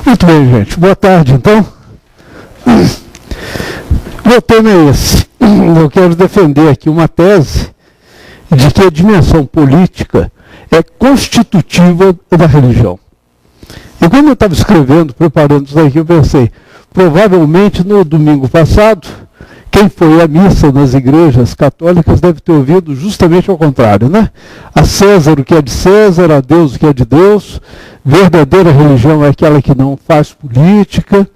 Muito bem, gente. Boa tarde, então. Meu tema é esse. Eu quero defender aqui uma tese de que a dimensão política é constitutiva da religião. E quando eu estava escrevendo, preparando isso aqui, eu pensei, provavelmente no domingo passado, quem foi à missa nas igrejas católicas deve ter ouvido justamente ao contrário, né? A César o que é de César, a Deus o que é de Deus. Verdadeira religião é aquela que não faz política.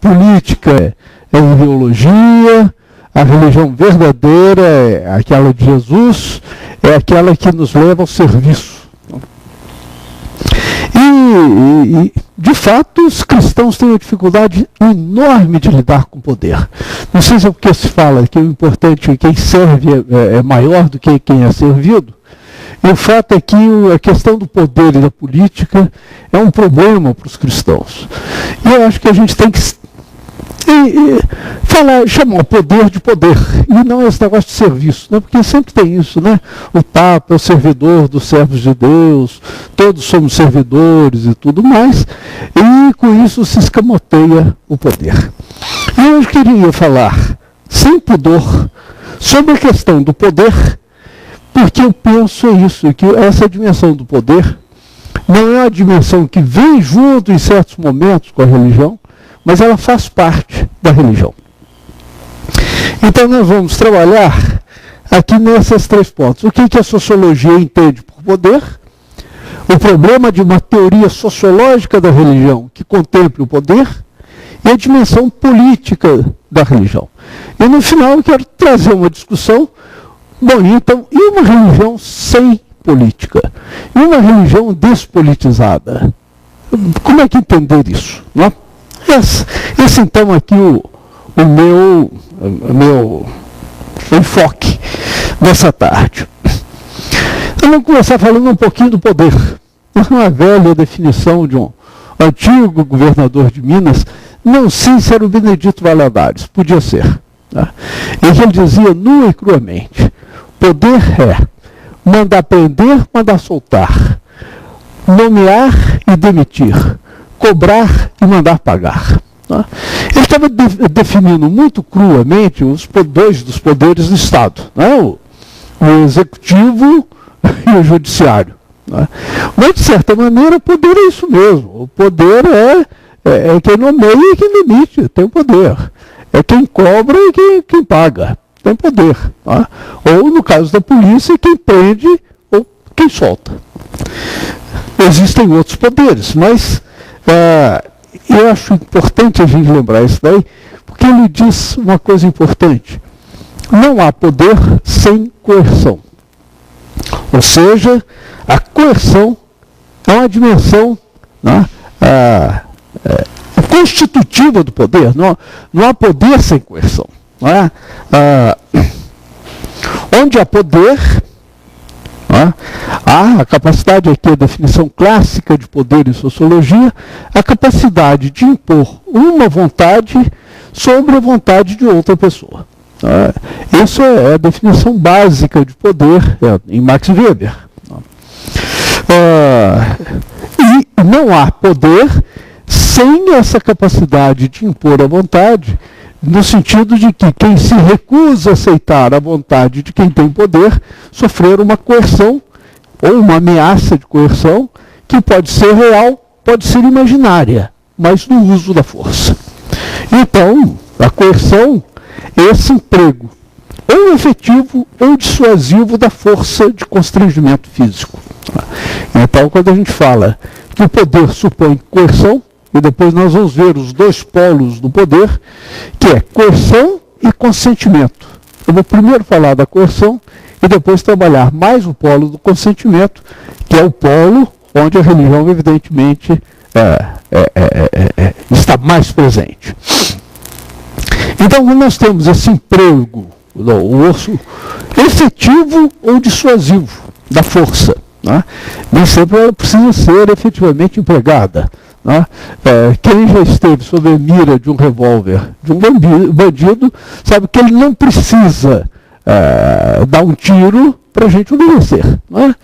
Política é ideologia. A religião verdadeira é aquela de Jesus, é aquela que nos leva ao serviço. E de fato, os cristãos têm uma dificuldade enorme de lidar com o poder. Não sei se é porque se fala que o importante é quem serve é maior do que quem é servido. E o fato é que a questão do poder e da política é um problema para os cristãos. E eu acho que a gente tem que chamar o poder de poder, e não esse negócio de serviço, né? Porque sempre tem isso, né? O Papa é o servidor dos servos de Deus, todos somos servidores e tudo mais, e com isso se escamoteia o poder. E eu queria falar, sem pudor, sobre a questão do poder, porque eu penso isso, que essa dimensão do poder não é uma dimensão que vem junto em certos momentos com a religião, mas ela faz parte da religião. Então nós vamos trabalhar aqui nesses 3 pontos. O que a sociologia entende por poder? O problema de uma teoria sociológica da religião que contemple o poder e a dimensão política da religião. E no final eu quero trazer uma discussão. Bom, então, e uma religião sem política? E uma religião despolitizada? Como é que entender isso? Não é? Esse então aqui o meu enfoque dessa tarde. Eu vou começar falando um pouquinho do poder. Uma velha definição de um antigo governador de Minas, não sei se era o Benedito Valadares, podia ser. Tá? E ele dizia nua e cruamente, poder é mandar prender, mandar soltar, nomear e demitir, cobrar e mandar pagar. Tá? Ele estava definindo muito cruamente os 2 dos poderes do Estado, né? o executivo e o judiciário. Né? Mas, de certa maneira, o poder é isso mesmo. O poder é quem nomeia e quem demite, tem o poder. É quem cobra e quem paga, tem poder. Tá? Ou, no caso da polícia, quem prende ou quem solta. Existem outros poderes, mas eu acho importante a gente lembrar isso daí, porque ele diz uma coisa importante. Não há poder sem coerção. Ou seja, a coerção é uma dimensão, né, constitutiva do poder. Não há poder sem coerção. Né? Onde há poder, há a capacidade aqui, a definição clássica de poder em sociologia, a capacidade de impor uma vontade sobre a vontade de outra pessoa. Isso é a definição básica de poder em Max Weber. E não há poder sem essa capacidade de impor a vontade, no sentido de que quem se recusa a aceitar a vontade de quem tem poder, sofrer uma coerção ou uma ameaça de coerção, que pode ser real, pode ser imaginária, mas no uso da força. Então, a coerção é esse emprego, ou efetivo ou dissuasivo da força de constrangimento físico. Então, quando a gente fala que o poder supõe coerção, e depois nós vamos ver os 2 polos do poder, que é coerção e consentimento. Eu vou primeiro falar da coerção e depois trabalhar mais o polo do consentimento, que é o polo onde a religião, evidentemente, está mais presente. Então, nós temos esse emprego, o osso efetivo ou dissuasivo da força. Né? Nem sempre ela precisa ser efetivamente empregada. Né? Quem já esteve sob a mira de um revólver de um bandido sabe que ele não precisa dar um tiro para a gente obedecer. Né?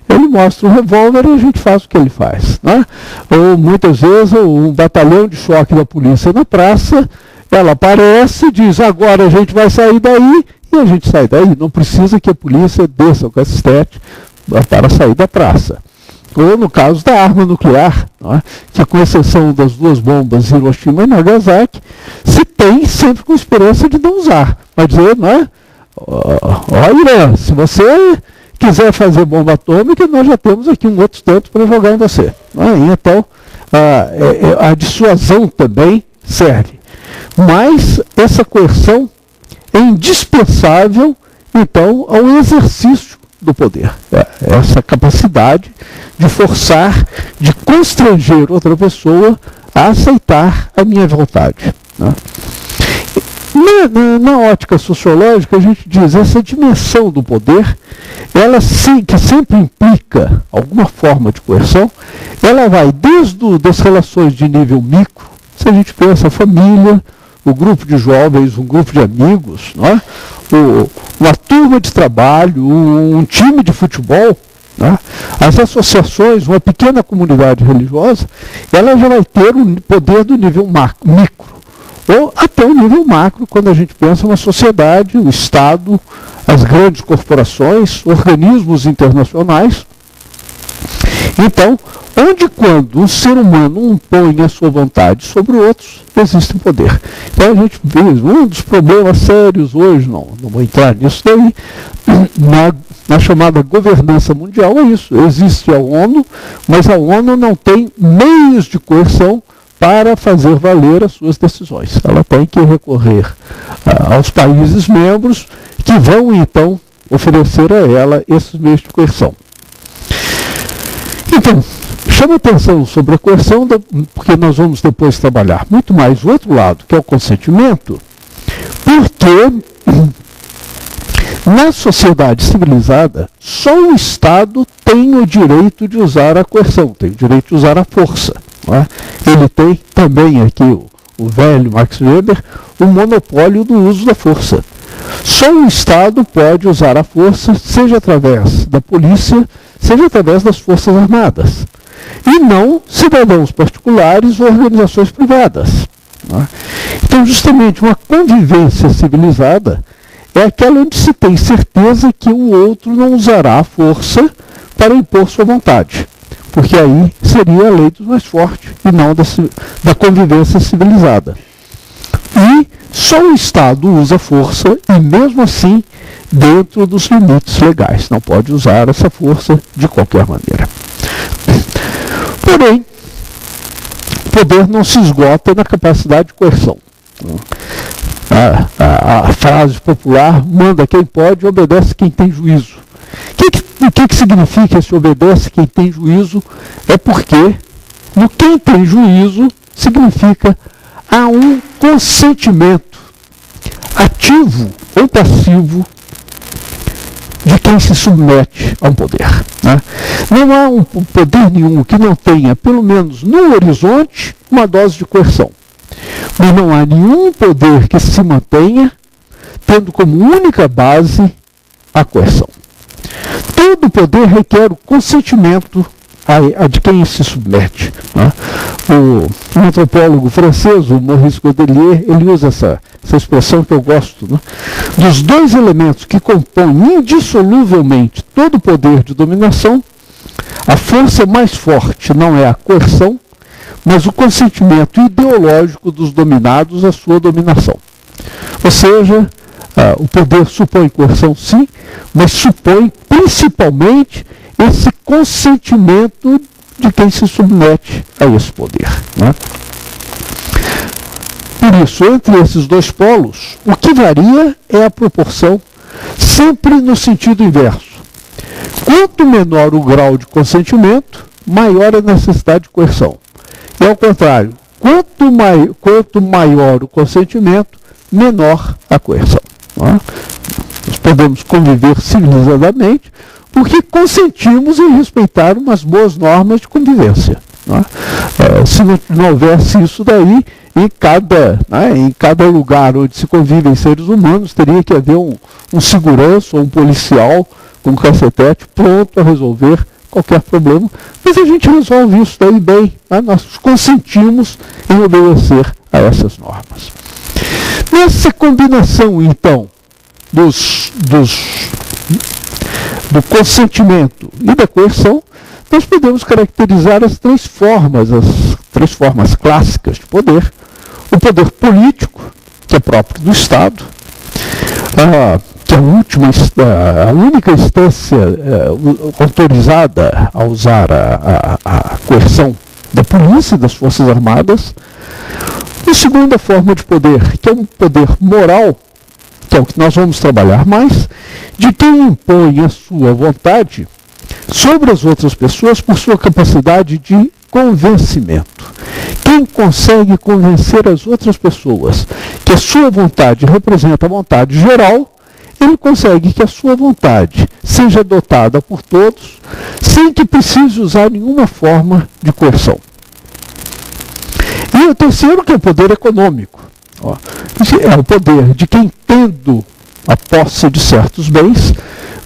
ele mostra um revólver e a gente faz o que ele faz, né? Ou muitas vezes um batalhão de choque da polícia na praça, ela aparece, diz, agora a gente vai sair daí, e a gente sai daí. Não precisa que a polícia desça o cacete para sair da praça. Ou no caso da arma nuclear, não é? Que com exceção das duas bombas Hiroshima e Nagasaki, se tem sempre com esperança de não usar. Mas dizer, não é? Ó Irã, se você quiser fazer bomba atômica, nós já temos aqui um outro tanto para jogar em você. Não é? Então, a dissuasão também serve. Mas essa coerção é indispensável, então, ao exercício do poder. Essa capacidade de forçar, de constranger outra pessoa a aceitar a minha vontade, né? Na ótica sociológica, a gente diz essa dimensão do poder, ela sim, que sempre implica alguma forma de coerção, ela vai desde das relações de nível micro, se a gente pensa a família, o grupo de jovens, um grupo de amigos, né? Uma turma de trabalho, um time de futebol, né? As associações, uma pequena comunidade religiosa, ela já vai ter o poder do nível micro, ou até o nível macro, quando a gente pensa na sociedade, o Estado, as grandes corporações, organismos internacionais. Então, onde quando um ser humano impõe a sua vontade sobre outros, existe poder. Então a gente vê um dos problemas sérios hoje, não vou entrar nisso daí, na chamada governança mundial é isso. Existe a ONU, mas a ONU não tem meios de coerção para fazer valer as suas decisões. Ela tem que recorrer aos países membros que vão então oferecer a ela esses meios de coerção. Então, chama atenção sobre a coerção, porque nós vamos depois trabalhar muito mais o outro lado, que é o consentimento, porque na sociedade civilizada, só o Estado tem o direito de usar a coerção, tem o direito de usar a força. Não é? Ele tem também aqui, o velho Max Weber, o monopólio do uso da força. Só o Estado pode usar a força, seja através da polícia, seja através das forças armadas. E não cidadãos particulares ou organizações privadas. Não é? Então, justamente, uma convivência civilizada é aquela onde se tem certeza que o outro não usará a força para impor sua vontade. Porque aí seria a lei dos mais fortes e não da convivência civilizada. E só o Estado usa força e, mesmo assim, dentro dos limites legais. Não pode usar essa força de qualquer maneira. Porém, o poder não se esgota na capacidade de coerção. A frase popular, manda quem pode, obedece quem tem juízo. O que significa esse obedece quem tem juízo? É porque no quem tem juízo significa há um consentimento ativo ou passivo de quem se submete a um poder. Né? Não há um poder nenhum que não tenha, pelo menos no horizonte, uma dose de coerção. Mas não há nenhum poder que se mantenha tendo como única base a coerção. Todo poder requer o consentimento de quem se submete. Né? O antropólogo francês, o Maurice Godelier, ele usa essa expressão que eu gosto. Né? Dos dois elementos que compõem indissoluvelmente todo o poder de dominação, a força mais forte não é a coerção, mas o consentimento ideológico dos dominados à sua dominação. Ou seja, o poder supõe coerção, sim, mas supõe principalmente esse consentimento de quem se submete a esse poder. Né? Por isso, entre esses dois polos, o que varia é a proporção, sempre no sentido inverso. Quanto menor o grau de consentimento, maior a necessidade de coerção. E ao contrário, quanto maior o consentimento, menor a coerção. Né? Nós podemos conviver civilizadamente porque consentimos em respeitar umas boas normas de convivência. Né? Se não houvesse isso daí, em cada lugar onde se convivem seres humanos, teria que haver um segurança ou um policial com um cacetete pronto a resolver qualquer problema, mas a gente resolve isso daí bem, né? Nós consentimos em obedecer a essas normas. Nessa combinação, então, do consentimento e da coerção, nós podemos caracterizar as três formas clássicas de poder. O poder político, que é próprio do Estado, que é a única instância autorizada a usar a coerção da polícia e das Forças Armadas. A segunda forma de poder, que é um poder moral, que é o que nós vamos trabalhar mais, de quem impõe a sua vontade sobre as outras pessoas por sua capacidade de convencimento. Quem consegue convencer as outras pessoas que a sua vontade representa a vontade geral, ele consegue que a sua vontade seja adotada por todos, sem que precise usar nenhuma forma de coerção. E o terceiro, que é o poder econômico. É o poder de quem, tendo a posse de certos bens,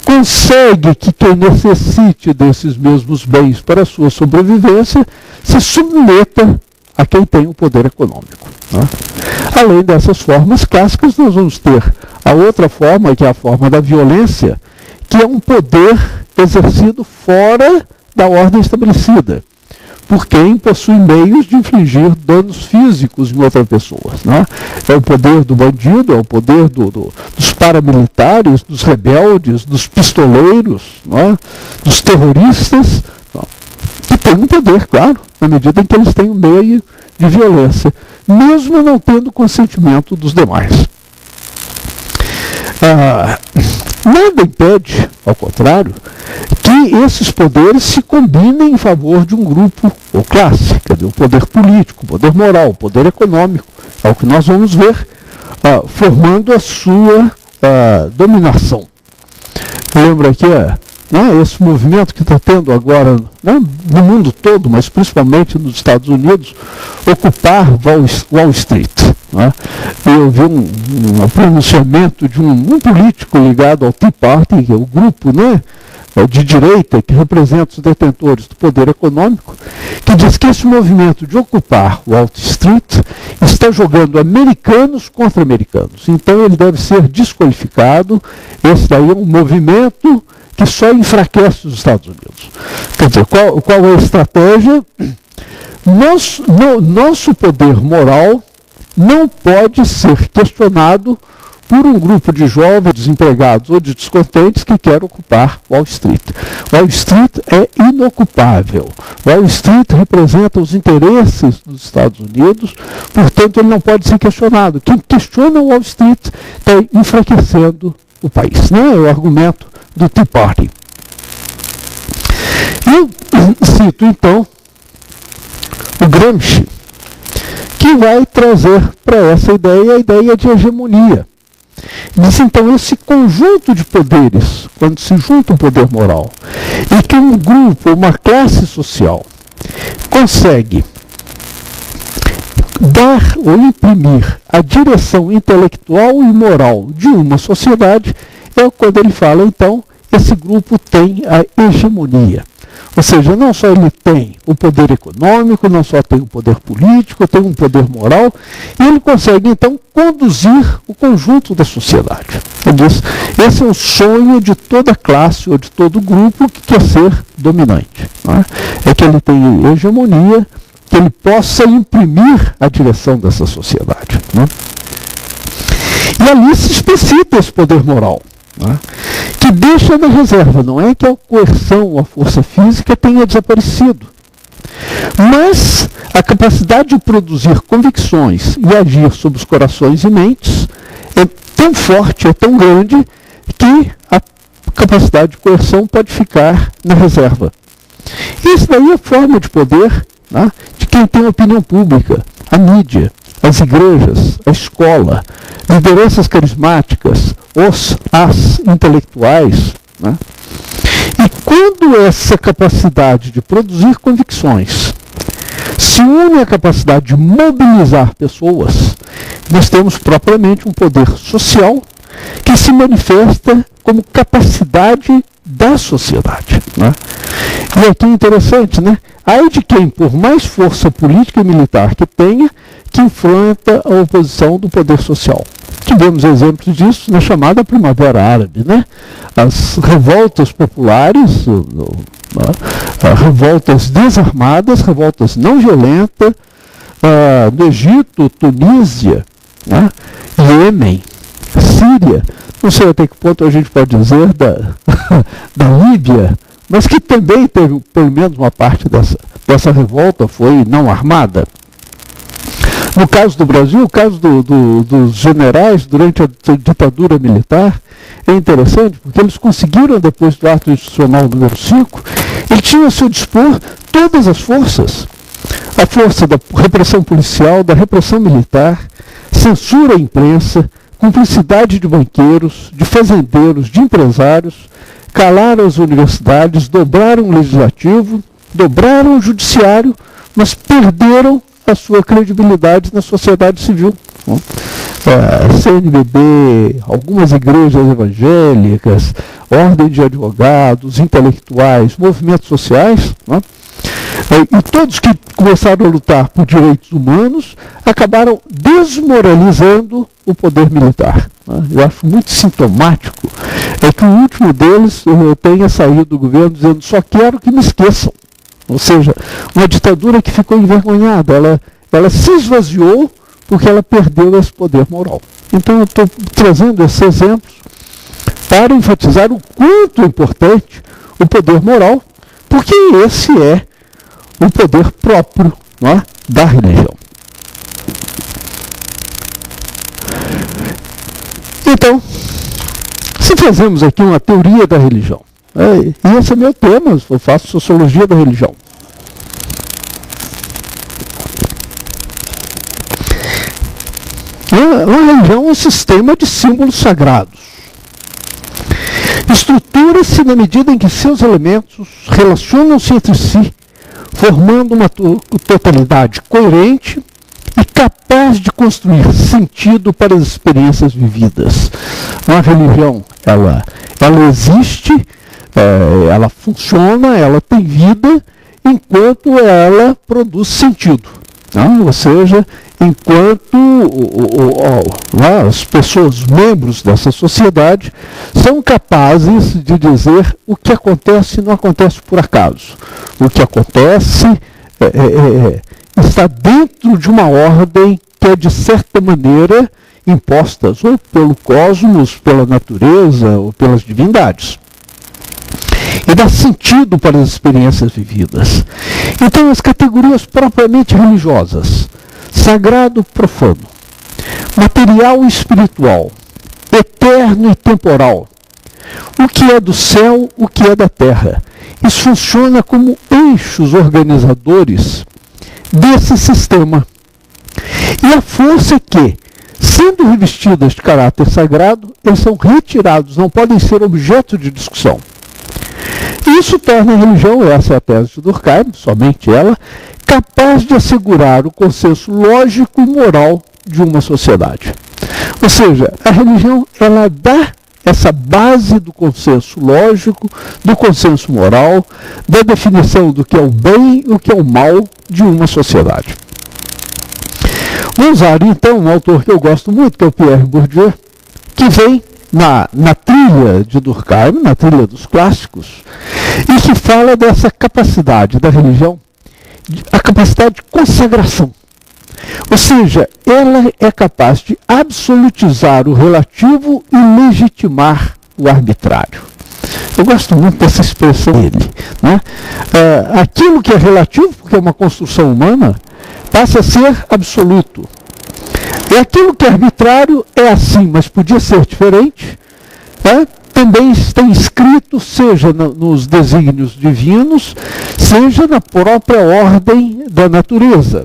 consegue que quem necessite desses mesmos bens para a sua sobrevivência se submeta a quem tem o poder econômico. Além dessas formas clássicas, nós vamos ter a outra forma, que é a forma da violência, que é um poder exercido fora da ordem estabelecida, por quem possui meios de infligir danos físicos em outras pessoas. É o poder do bandido, é o poder dos paramilitares, dos rebeldes, dos pistoleiros, dos terroristas, que tem um poder, claro, na medida em que eles têm um meio de violência, mesmo não tendo consentimento dos demais. Nada impede, ao contrário, que esses poderes se combinem em favor de um grupo ou classe, quer dizer, o poder político, o poder moral, o poder econômico, é o que nós vamos ver, formando a sua dominação. Lembra que esse movimento que está tendo agora no mundo todo, mas principalmente nos Estados Unidos, ocupar Wall Street. Eu vi um pronunciamento de um político ligado ao Tea Party, que é o grupo de direita que representa os detentores do poder econômico, que diz que esse movimento de ocupar Wall Street está jogando americanos contra americanos. Então ele deve ser desqualificado. Esse daí é um movimento que só enfraquece os Estados Unidos. Quer dizer, qual é a estratégia? Nosso poder moral não pode ser questionado por um grupo de jovens desempregados ou de descontentes que quer ocupar Wall Street. Wall Street é inocupável. Wall Street representa os interesses dos Estados Unidos, portanto ele não pode ser questionado. Quem questiona Wall Street está enfraquecendo o país. É o argumento do Tea Party. Eu cito então o Gramsci, que vai trazer para essa ideia a ideia de hegemonia. Diz então, esse conjunto de poderes, quando se junta um poder moral, e que um grupo, uma classe social, consegue dar ou imprimir a direção intelectual e moral de uma sociedade, é quando ele fala, então, esse grupo tem a hegemonia. Ou seja, não só ele tem o poder econômico, não só tem o poder político, tem um poder moral, e ele consegue, então, conduzir o conjunto da sociedade. Esse é o sonho de toda classe ou de todo grupo que quer ser dominante. É que ele tenha hegemonia, que ele possa imprimir a direção dessa sociedade. E ali se explicita esse poder moral, que deixa na reserva. Não é que a coerção ou a força física tenha desaparecido, mas a capacidade de produzir convicções e agir sobre os corações e mentes é tão forte, é tão grande, que a capacidade de coerção pode ficar na reserva. Isso daí é a forma de poder de quem tem opinião pública, a mídia, as igrejas, a escola, lideranças carismáticas, as intelectuais. E quando essa capacidade de produzir convicções se une à capacidade de mobilizar pessoas, nós temos propriamente um poder social que se manifesta como capacidade da sociedade. né? E aqui é interessante, né? Ai de quem, por mais força política e militar que tenha, que enfrenta a oposição do poder social. Tivemos exemplos disso na chamada Primavera Árabe, né? As revoltas populares, revoltas desarmadas, revoltas não violentas, no Egito, Tunísia, né? Iêmen, Síria, não sei até que ponto a gente pode dizer da Líbia, mas que também teve, pelo menos uma parte dessa revolta foi não armada. No caso do Brasil, o caso dos generais durante a ditadura militar é interessante, porque eles conseguiram, depois do ato institucional número 5, eles tinham a seu dispor todas as forças. A força da repressão policial, da repressão militar, censura à imprensa, cumplicidade de banqueiros, de fazendeiros, de empresários, calaram as universidades, dobraram o legislativo, dobraram o judiciário, mas perderam a sua credibilidade na sociedade civil. CNBB, algumas igrejas evangélicas, ordem de advogados, intelectuais, movimentos sociais, né? E todos que começaram a lutar por direitos humanos acabaram desmoralizando o poder militar. Eu acho muito sintomático que o último deles tenha saído do governo dizendo: só quero que me esqueçam. Ou seja, uma ditadura que ficou envergonhada, ela se esvaziou porque ela perdeu esse poder moral. Então eu estou trazendo esses exemplos para enfatizar o quanto é importante o poder moral, porque esse é o poder próprio, não é, da religião. Então, se fazemos aqui uma teoria da religião, e esse é meu tema, eu faço sociologia da religião. A religião é um sistema de símbolos sagrados. Estrutura-se na medida em que seus elementos relacionam-se entre si, formando uma totalidade coerente e capaz de construir sentido para as experiências vividas. A religião, ela existe, ela funciona, ela tem vida, enquanto ela produz sentido. Ou seja, enquanto as pessoas, membros dessa sociedade, são capazes de dizer o que acontece não acontece por acaso. O que acontece está dentro de uma ordem que é, de certa maneira, imposta ou pelo cosmos, pela natureza ou pelas divindades. E dá sentido para as experiências vividas. Então, as categorias propriamente religiosas, sagrado, profano, material e espiritual, eterno e temporal, o que é do céu, o que é da terra, isso funciona como eixos organizadores desse sistema. E a força é que, sendo revestidas de caráter sagrado, eles são retirados, não podem ser objeto de discussão. Isso torna a religião, essa é a tese de Durkheim, somente ela, capaz de assegurar o consenso lógico e moral de uma sociedade. Ou seja, a religião, ela dá essa base do consenso lógico, do consenso moral, da definição do que é o bem e o que é o mal de uma sociedade. Vamos usar, então, um autor que eu gosto muito, que é o Pierre Bourdieu, que vem na trilha de Durkheim, na trilha dos clássicos, e que fala dessa capacidade da religião, a capacidade de consagração. Ou seja, ela é capaz de absolutizar o relativo e legitimar o arbitrário. Eu gosto muito dessa expressão dele, né? Aquilo que é relativo, porque é uma construção humana, passa a ser absoluto. E aquilo que é arbitrário é assim, mas podia ser diferente, também está inscrito, seja nos desígnios divinos, seja na própria ordem da natureza.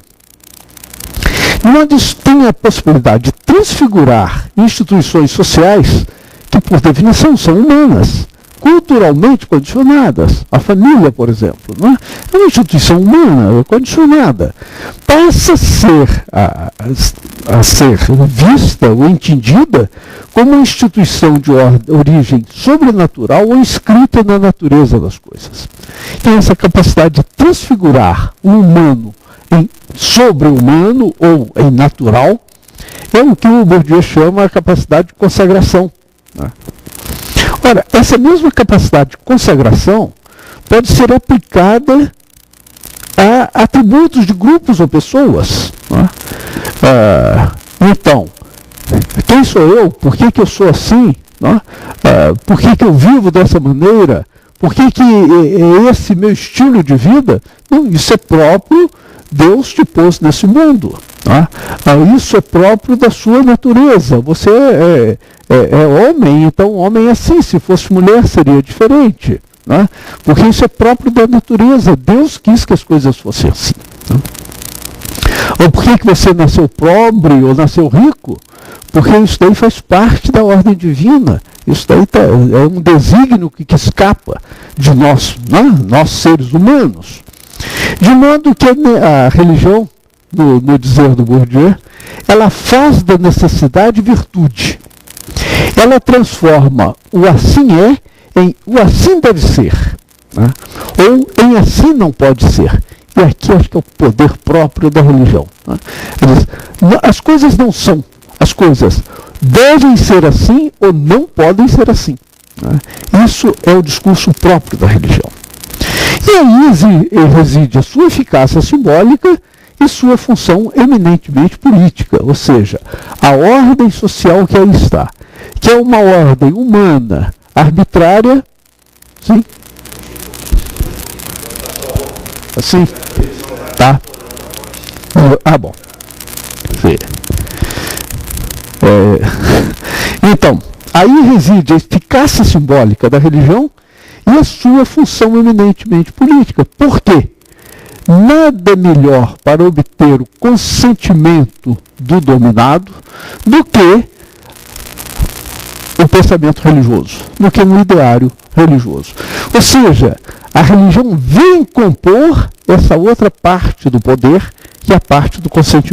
E onde isso tem a possibilidade de transfigurar instituições sociais que, por definição, são humanas, culturalmente condicionadas. A família, por exemplo, não é? É uma instituição humana condicionada. Passa a ser vista ou entendida como uma instituição de origem sobrenatural ou inscrita na natureza das coisas. Então, essa capacidade de transfigurar o humano em sobre-humano ou em natural é o que o Bourdieu chama a capacidade de consagração. Né? Ora, essa mesma capacidade de consagração pode ser aplicada a atributos de grupos ou pessoas. Né? Então, quem sou eu? Por que eu sou assim? Né? Por que eu vivo dessa maneira? Por que é esse meu estilo de vida? Não, isso é próprio, Deus te pôs nesse mundo. Né? Isso é próprio da sua natureza. Você é homem, então o homem é assim. Se fosse mulher, seria diferente. Né? Porque isso é próprio da natureza. Deus quis que as coisas fossem assim. Né? Ou por que você nasceu pobre ou nasceu rico? Porque isso daí faz parte da ordem divina. Isso daí é um desígnio que escapa de nós, né? Nós seres humanos. De modo que a religião, no dizer do Bourdieu, ela faz da necessidade virtude. Ela transforma o assim é em o assim deve ser. Né? Ou em assim não pode ser. E aqui acho que é o poder próprio da religião. Né? As coisas não são. As coisas devem ser assim ou não podem ser assim. Né? Isso é o discurso próprio da religião. E aí reside a sua eficácia simbólica e sua função eminentemente política, ou seja, a ordem social que aí está, que é uma ordem humana, arbitrária, sim? Assim? Tá? Bom. Sim. Então, aí reside a eficácia simbólica da religião e a sua função eminentemente política. Por quê? Nada melhor para obter o consentimento do dominado do que o pensamento religioso, do que um ideário religioso. Ou seja, a religião vem compor essa outra parte do poder, que é a parte do consentimento.